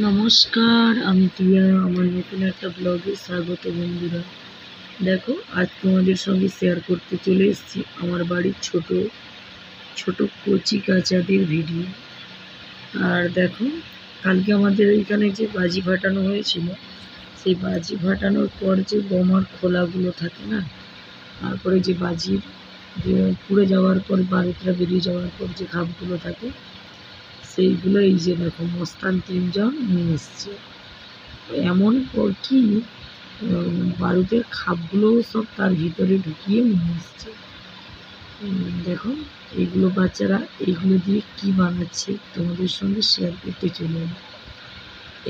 নমস্কার, আমি টিয়া। আমার নতুন একটা ব্লগে স্বাগত বন্ধুরা। দেখো, আজ তোমাদের সঙ্গে শেয়ার করতে চলে এসেছি আমার বাড়ির ছোট ছোট কচি কাচাদের ভিডিও। আর দেখো, কালকে আমাদের এখানে যে বাজি ফাটানো হয়েছিল, সেই বাজি ফাটানোর পর যে বোমার খোলাগুলো থাকে না, তারপরে যে বাজি পুড়ে যাওয়ার পর বারুদটা বেরিয়ে যাওয়ার পর যে খাপগুলো থাকে, সেইগুলো এই যে দেখো মস্তান 3 জন নিয়ে এসছে। এমন কি বারুদের খাপগুলোও সব তার ভিতরে ঢুকিয়ে নিয়ে এসছে। দেখো, এইগুলো বাচ্চারা এইগুলো দিয়ে কি বানাচ্ছে তোমাদের সঙ্গে শেয়ার করতে চলে এলো।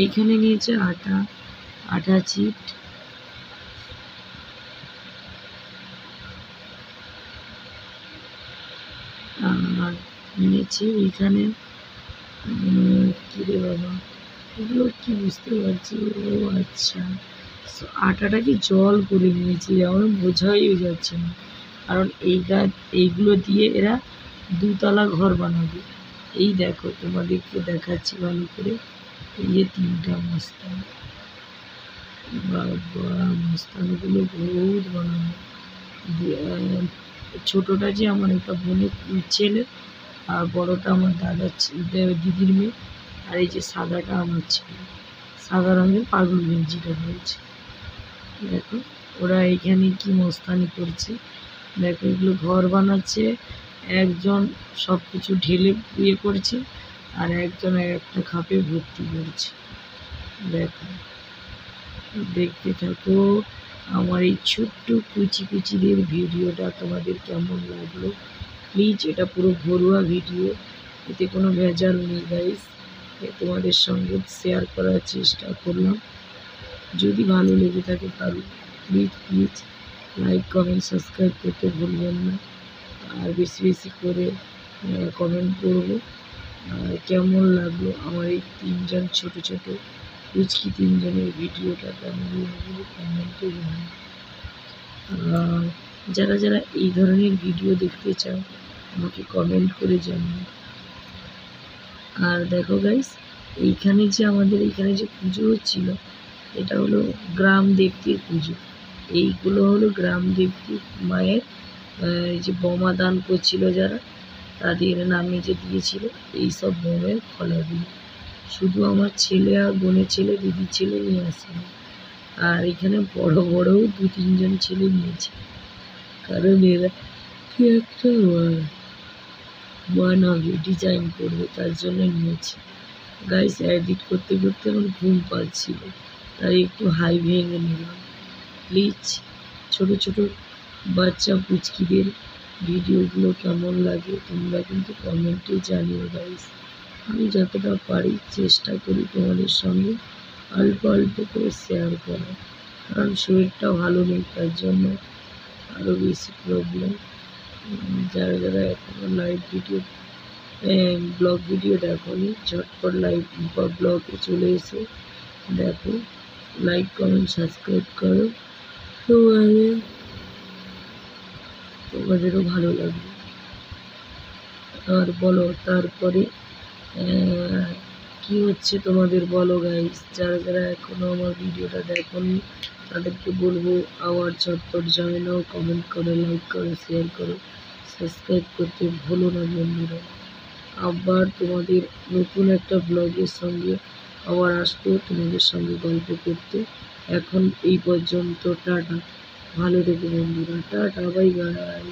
এইখানে নিয়েছে আটা চিট, আর নিয়েছে এইখানে কি রে বাবা, এগুলো কি বুঝতে পারছি। ও আচ্ছা, আটাটাকে জল করে নিয়েছি, আমার বোঝাই যাচ্ছে না। কারণ এইগুলো দিয়ে এরা 2 তলা ঘর বানাবে। এই দেখো, তোমাদেরকে দেখাচ্ছি ভালো করে। এই যে 3টা মস্তান, বাবা মস্তানগুলো বহুত বানানো। ছোটটা যে আমার একটা বোনের ছেলে, আর বড়টা আমার দিদির মেয়ে, আর এই যে সাদাটা আমার ছেলে। সাদা রঙের পাগল গেঞ্জিটা রয়েছে। দেখো, ওরা এইখানে কি মস্তানি করছে। দেখো, এগুলো ঘর বানাচ্ছে। একজন সব কিছু ঢেলে করছে, আর একজন একটা খাপে ভর্তি করছে। দেখো, দেখতে থাকো। আমার এই ছোট্ট কুচিদের ভিডিওটা তোমাদের কেমন লাগলো প্লিজ। এটা পুরো ঘরোয়া ভিডিও, এতে কোনো ভেজাল নেই গাইস। তোমাদের সঙ্গে শেয়ার করার চেষ্টা করলাম। যদি ভালো লেগে থাকে তাহলে প্লিজ লাইক কমেন্ট সাবস্ক্রাইব করতে ভুলবেন না। আর বেশি বেশি করে কমেন্ট করবো কেমন লাগলো আমার এই 3 জন ছোট কুচকি 3 জনের ভিডিওটা কেমন লাগলো কমেন্টে জানান। যারা এই ধরনের ভিডিও দেখতে চাও আমাকে কমেন্ট করে জানান। আর দেখো গাইস, এইখানে যে আমাদের এইখানে যে পুজো হচ্ছিল, এটা হলো গ্রাম দেবতীর পুজো। এইগুলো হলো গ্রাম দেবতী মায়ের যে বোমা দান করছিল যারা, তাদের নামে যে দিয়েছিল এইসব বোমের খোলাগুলো। শুধু আমার ছেলে আর বোনের ছেলে, দিদির ছেলে নিয়ে আসেনি। আর এখানে বড়ও 2-3 জন ছেলে নিয়েছে, কারণ এরা কি একটা বানাবে, ডিজাইন করবে, তার জন্য নিয়েছে। গাইস, এডিট করতে আমার ঘুম পাচ্ছিল, তাই একটু হাই ভেঙে নিলাম। প্লিজ ছোট বাচ্চা পুচকিদের ভিডিওগুলো কেমন লাগে তোমরা কিন্তু কমেন্টে জানিও গাইস। আমি যতটা পারি চেষ্টা করি তোমাদের সঙ্গে অল্প করে শেয়ার করার, কারণ শরীরটা ভালো নেই, তার জন্য আরও বেশি প্রবলেম। যারা এখনও লাইভ ভিডিও ব্লগ ভিডিও দেখোনি, ঝটপট লাইভ ব্লগে চলে এসে দেখো, লাইক কমেন্ট সাবস্ক্রাইব করো, তোমাদেরও ভালো লাগবে। আর বলো, তারপরে কি হচ্ছে তোমাদের বলো গাইস। যারা এখনো আমার ভিডিওটা দেখোনি তাদেরকে বলবো আবার ঝটপট জয়েন নাও, কমেন্ট করো, লাইক করো, শেয়ার করো, সাবস্ক্রাইব করতে ভুলো না বন্ধুরা। আবার তোমাদের নতুন একটা ব্লগের সঙ্গে আবার আসবো তোমাদের সঙ্গে গল্প করতে। এখন এই পর্যন্ত, টাটা, ভালো থেকো বন্ধুরা, টাটা, বাই বাই।